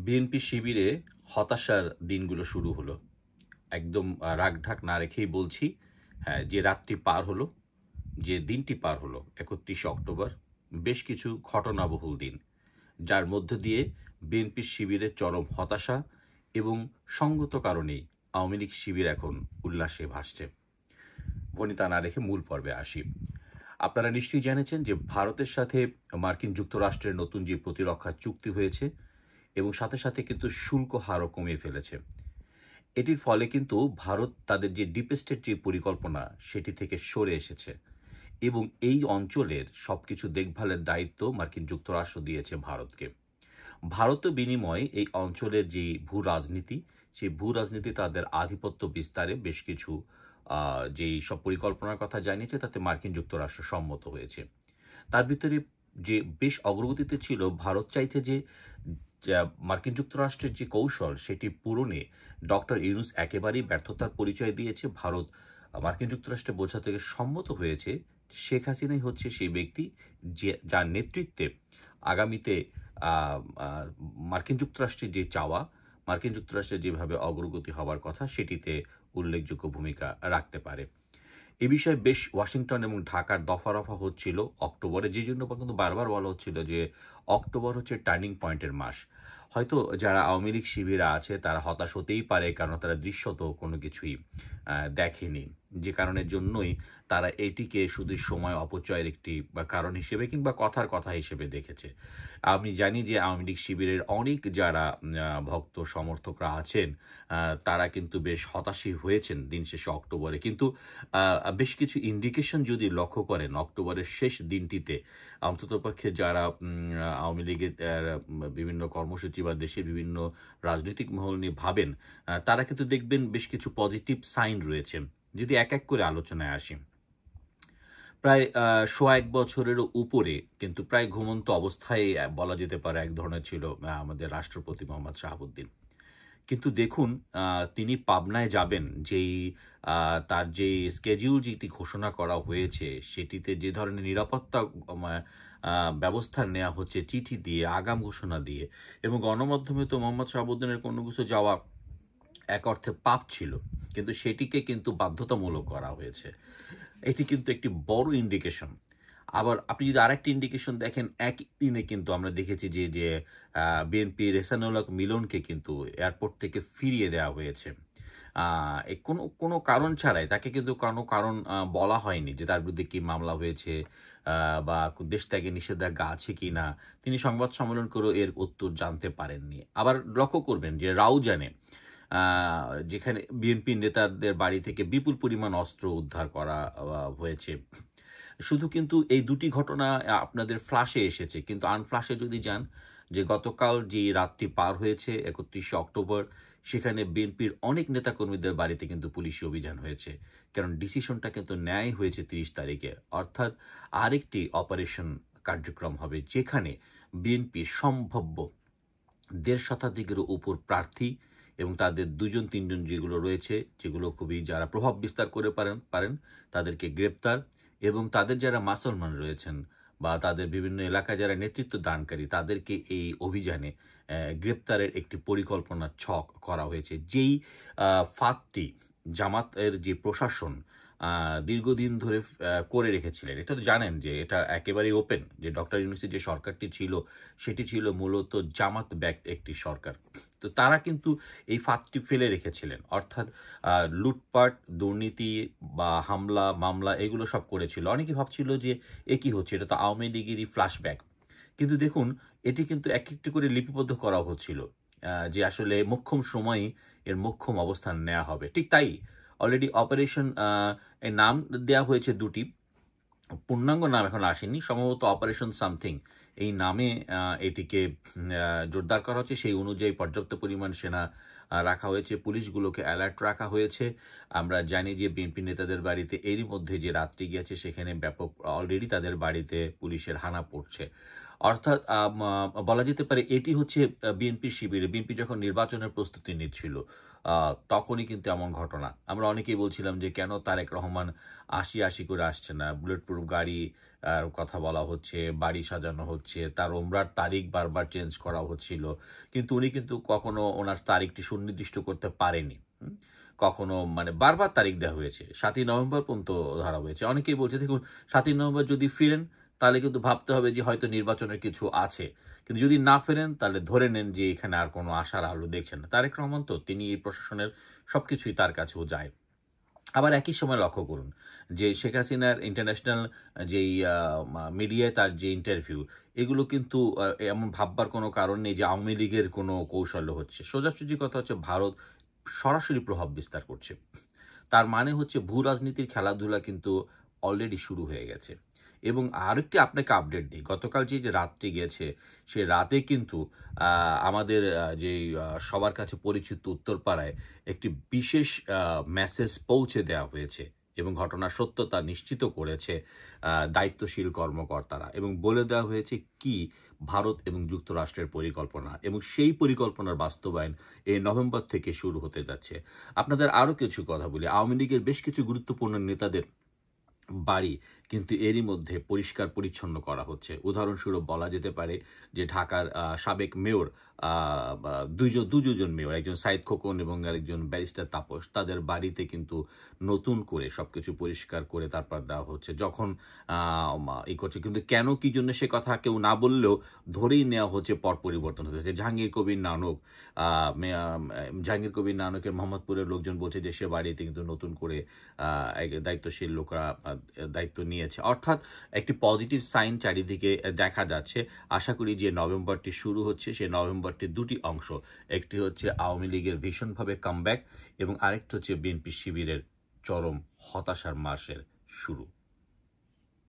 BNP শিবিরে হতাশার দিনগুলো শুরু হলো। একদম রাখঢাক না রেখেই বলছি, হ্যাঁ, যে রাতটি পার হলো, যে দিনটি পার হলো ৩১ অক্টোবর, বেশ কিছু ঘটনাবহুল দিন। যার মধ্য দিয়ে বিএনপির শিবিরের চরম হতাশা এবং সঙ্গত কারণেই আওয়ামী লীগ শিবির এখন উল্লাসে ভাসছে। ভনিতা না রেখে মূল পর্বে আসি। আপনারা নিশ্চয়ই জেনেছেন যে ভারতের সাথে মার্কিন যুক্তরাষ্ট্রের নতুন যে প্রতিরক্ষা চুক্তি হয়েছে এবং সাথে সাথে কিন্তু শুল্ক হারও কমিয়ে ফেলেছে। এটির ফলে কিন্তু ভারত তাদের যে ডিপ স্টেট যে পরিকল্পনা সেটি থেকে সরে এসেছে এবং এই অঞ্চলের সবকিছু দেখভালের দায়িত্ব মার্কিন যুক্তরাষ্ট্র দিয়েছে ভারতকে। ভারতীয় বিনিময়ে এই অঞ্চলের যে ভূ রাজনীতি, সেই ভূ রাজনীতি তাদের আধিপত্য বিস্তারে বেশ কিছু যেই সব পরিকল্পনার কথা জানিয়েছে তাতে মার্কিন যুক্তরাষ্ট্র সম্মত হয়েছে। তার ভিতরে যে বেশ অগ্রগতিতে ছিল, ভারত চাইছে যে মার্কিন যুক্তরাষ্ট্রের যে কৌশল সেটি পূরণে ডক্টর ইউনূস একেবারেই ব্যর্থতার পরিচয় দিয়েছে। ভারত মার্কিন যুক্তরাষ্ট্রে বোঝাতে সম্মত হয়েছে শেখ হাসিনাই হচ্ছে সেই ব্যক্তি যে যার নেতৃত্বে আগামীতে আহ, আহ, মার্কিন যুক্তরাষ্ট্রের যে চাওয়া, মার্কিন যুক্তরাষ্ট্রের যেভাবে অগ্রগতি হওয়ার কথা সেটিতে উল্লেখযোগ্য ভূমিকা রাখতে পারে। এ বিষয়ে বেশ ওয়াশিংটন এবং ঢাকার দফা-রফা হচ্ছিল অক্টোবরে, যে জন্য কিন্তু বারবার বলা হচ্ছিল যে অক্টোবর হচ্ছে টার্নিং পয়েন্টের মাস। হয়তো যারা আওয়ামী লীগ শিবিরে আছে তারা হতাশ হতেই পারে, কারণ তারা দৃশ্যত কোনো কিছুই দেখেনি। যে কারণের জন্যই তারা এটিকে শুধু সময় অপচয়ের একটি বা কারণ হিসেবে কিংবা কথার কথা হিসেবে দেখেছে। আমি জানি যে আওয়ামী লীগ শিবিরের অনেক যারা ভক্ত সমর্থকরা আছেন, তারা কিন্তু বেশ হতাশই হয়েছেন দিন শেষে অক্টোবরে। কিন্তু বেশ কিছু ইন্ডিকেশন যদি লক্ষ্য করেন অক্টোবরের শেষ দিনটিতে, অন্ততপক্ষে যারা আওয়ামী লীগের বিভিন্ন কর্মসূচি বা দেশের বিভিন্ন রাজনৈতিক মহল নিয়ে ভাবেন, তারা কিন্তু দেখবেন বেশ কিছু পজিটিভ সাইন রয়েছে। যদি এক এক করে আলোচনায় আসি, প্রায় সোয়া ১ বছরেরও উপরে কিন্তু প্রায় ঘুমন্ত অবস্থায় বলা যেতে পারে এক ধরনের ছিল আমাদের রাষ্ট্রপতি মোহাম্মদ শাহাবুদ্দিন। কিন্তু দেখুন, তিনি পাবনায় যাবেন, যেই তার যে স্কেডিউল যেটি ঘোষণা করা হয়েছে সেটিতে যে ধরনের নিরাপত্তা মা ব্যবস্থা নেওয়া হচ্ছে চিঠি দিয়ে, আগাম ঘোষণা দিয়ে, এবং গণমাধ্যমে তো মোহাম্মদ শাহাবুদ্দিনের কোনো কিছু যাওয়া এক অর্থে পাপ ছিল, কিন্তু সেটিকে কিন্তু বাধ্যতামূলক করা হয়েছে। এটি কিন্তু একটি বড় ইন্ডিকেশন। আবার আপনি যদি আরেকটি ইন্ডিকেশন দেখেন, একই দিনে কিন্তু আমরা দেখেছি যে বিএনপির এহসানুল হক মিলনকে কিন্তু এয়ারপোর্ট থেকে ফিরিয়ে দেওয়া হয়েছে। কোনো কোনো কারণ ছাড়াই তাকে কিন্তু কোনো কারণ বলা হয়নি যে তার বিরুদ্ধে কি মামলা হয়েছে বা দেশ ত্যাগে নিষেধাজ্ঞা আছে কি না। তিনি সংবাদ সম্মেলন করেও এর উত্তর জানতে পারেননি। আবার লক্ষ্য করবেন যে রাউজানে যেখানে বিএনপি নেতাদের বাড়ি থেকে বিপুল পরিমাণ অস্ত্র উদ্ধার করা হয়েছে। শুধু কিন্তু এই দুটি ঘটনা আপনাদের ফ্লাশে এসেছে, কিন্তু আনফ্লাশে যদি যান, যে গতকাল যে রাতটি পার হয়েছে ৩১শে অক্টোবর, সেখানে বিএনপির অনেক নেতাকর্মীদের বাড়িতে কিন্তু পুলিশি অভিযান হয়েছে। কারণ ডিসিশনটা কিন্তু নেয় হয়েছে ৩০ তারিখে, অর্থাৎ আরেকটি অপারেশন কার্যক্রম হবে যেখানে বিএনপি সম্ভাব্য ১.৫ শতাধিকেরও উপর প্রার্থী এবং তাদের ২-৩ জন যেগুলো রয়েছে, যেগুলো খুবই যারা প্রভাব বিস্তার করে পারেন তাদেরকে গ্রেপ্তার, এবং তাদের যারা মাসলমান রয়েছেন বা তাদের বিভিন্ন এলাকায় যারা নেতৃত্ব দানকারী তাদেরকে এই অভিযানে গ্রেপ্তারের একটি পরিকল্পনা ছক করা হয়েছে। যেই ফাঁদটি জামাতের যে প্রশাসন দীর্ঘদিন ধরে করে রেখেছিলেন। এটা তো জানেন যে এটা একেবারেই ওপেন, যে ডক্টর ইউনূসের যে সরকারটি ছিল সেটি ছিল মূলত জামাত ব্যাকড একটি সরকার। তো তারা কিন্তু এই ফাঁদটি ফেলে রেখেছিলেন, অর্থাৎ লুটপাট, দুর্নীতি বা হামলা, মামলা এগুলো সব করেছিল। অনেকে ভাবছিল যে এ কি হচ্ছে, এটা তো আওয়ামী লীগেরই ফ্ল্যাশব্যাক। কিন্তু দেখুন, এটি কিন্তু এক একটি করে লিপিবদ্ধ করা হচ্ছিল যে আসলে মোক্ষম সময়ে এর মোক্ষম অবস্থান নেওয়া হবে। ঠিক তাই অলরেডি অপারেশন এর নাম দেওয়া হয়েছে দুটি, পূর্ণাঙ্গ নাম এখন আসেনি, সম্ভবত অপারেশন সামথিং এই নামে এটিকে জোরদার করা হচ্ছে। সেই অনুযায়ী পর্যাপ্ত পরিমাণ সেনা রাখা হয়েছে, পুলিশগুলোকে অ্যালার্ট রাখা হয়েছে। আমরা জানি যে বিএনপি নেতাদের বাড়িতে এরই মধ্যে যে রাত্রি গিয়েছে সেখানে ব্যাপক অলরেডি তাদের বাড়িতে পুলিশের হানা পড়ছে। অর্থাৎ বলা যেতে পারে এটি হচ্ছে বিএনপি শিবিরে, বিএনপি যখন নির্বাচনের প্রস্তুতি নিচ্ছিল তখনই কিন্তু এমন ঘটনা। আমরা অনেকেই বলছিলাম যে কেন তারেক রহমান আশি আশি করে আসছে না, বুলেট প্রুফ গাড়ি কথা বলা হচ্ছে, বাড়ি সাজানো হচ্ছে, তার ওমরার তারিখ বারবার চেঞ্জ করা হচ্ছিল, কিন্তু উনি কিন্তু কখনো ওনার তারিখটি সুনির্দিষ্ট করতে পারেনি। কখনো মানে বারবার তারিখ দেওয়া হয়েছে, 7ই নভেম্বর পর্যন্ত ধরা হয়েছে। অনেকেই বলছে দেখুন 7ই নভেম্বর যদি ফিরেন তাহলে কিন্তু ভাবতে হবে যে হয়তো নির্বাচনের কিছু আছে, কিন্তু যদি না ফেরেন তাহলে ধরে নেন যে এখানে আর কোনো আশার আলো দেখছেন না। তারেক রহমান তো তিনি এই প্রশাসনের সবকিছুই তার কাছেও যায়। আবার একই সময় লক্ষ্য করুন যে শেখ হাসিনার ইন্টারন্যাশনাল যেই মিডিয়ায় তার যে ইন্টারভিউ, এগুলো কিন্তু এমন ভাববার কোনো কারণ নেই যে আওয়ামী লীগের কোনো কৌশল্য হচ্ছে। সোজাসুজি কথা হচ্ছে ভারত সরাসরি প্রভাব বিস্তার করছে। তার মানে হচ্ছে ভূ রাজনীতির খেলাধুলা কিন্তু অলরেডি শুরু হয়ে গেছে। এবং আরেকটি আপনাকে আপডেট দিই, গতকাল যে রাতটি গেছে সে রাতে কিন্তু আমাদের যেই সবার কাছে পরিচিত উত্তরপাড়ায় একটি বিশেষ মেসেজ পৌঁছে দেওয়া হয়েছে এবং ঘটনার সত্যতা নিশ্চিত করেছে দায়িত্বশীল কর্মকর্তারা, এবং বলে দেওয়া হয়েছে কি ভারত এবং যুক্তরাষ্ট্রের পরিকল্পনা, এবং সেই পরিকল্পনার বাস্তবায়ন এই নভেম্বর থেকে শুরু হতে যাচ্ছে। আপনাদের আরও কিছু কথা বলি, আওয়ামী লীগের বেশ কিছু গুরুত্বপূর্ণ নেতাদের বাড়ি কিন্তু এরই মধ্যে পরিষ্কার পরিচ্ছন্ন করা হচ্ছে। উদাহরণস্বরূপ বলা যেতে পারে যে ঢাকার সাবেক মেয়র, দুজন মেয়র, একজন সাইদ খোকন এবং আরেকজন ব্যারিস্টার তাপস, তাদের বাড়িতে কিন্তু নতুন করে সবকিছু পরিষ্কার করে তারপর দেওয়া হচ্ছে। যখন করছে কিন্তু কেন কি জন্য সে কথা কেউ না বললেও ধরেই নেওয়া হচ্ছে পট পরিবর্তন হতেছে। জাহাঙ্গীর কবির নানকের মোহাম্মদপুরের লোকজন বলছে যে সে বাড়িতে কিন্তু নতুন করে দায়িত্বশীল লোকরা দায়িত্ব নিয়েছে। অর্থাৎ একটি পজিটিভ সাইন চারিদিকে দেখা যাচ্ছে। আশা করি যে নভেম্বরটি শুরু হচ্ছে সেই নভেম্বরটির দুটি অংশ, একটি হচ্ছে আওয়ামী লীগের ভীষণভাবে কামব্যাক এবং আরেকটি হচ্ছে বিএনপি শিবিরের চরম হতাশার মাসের শুরু।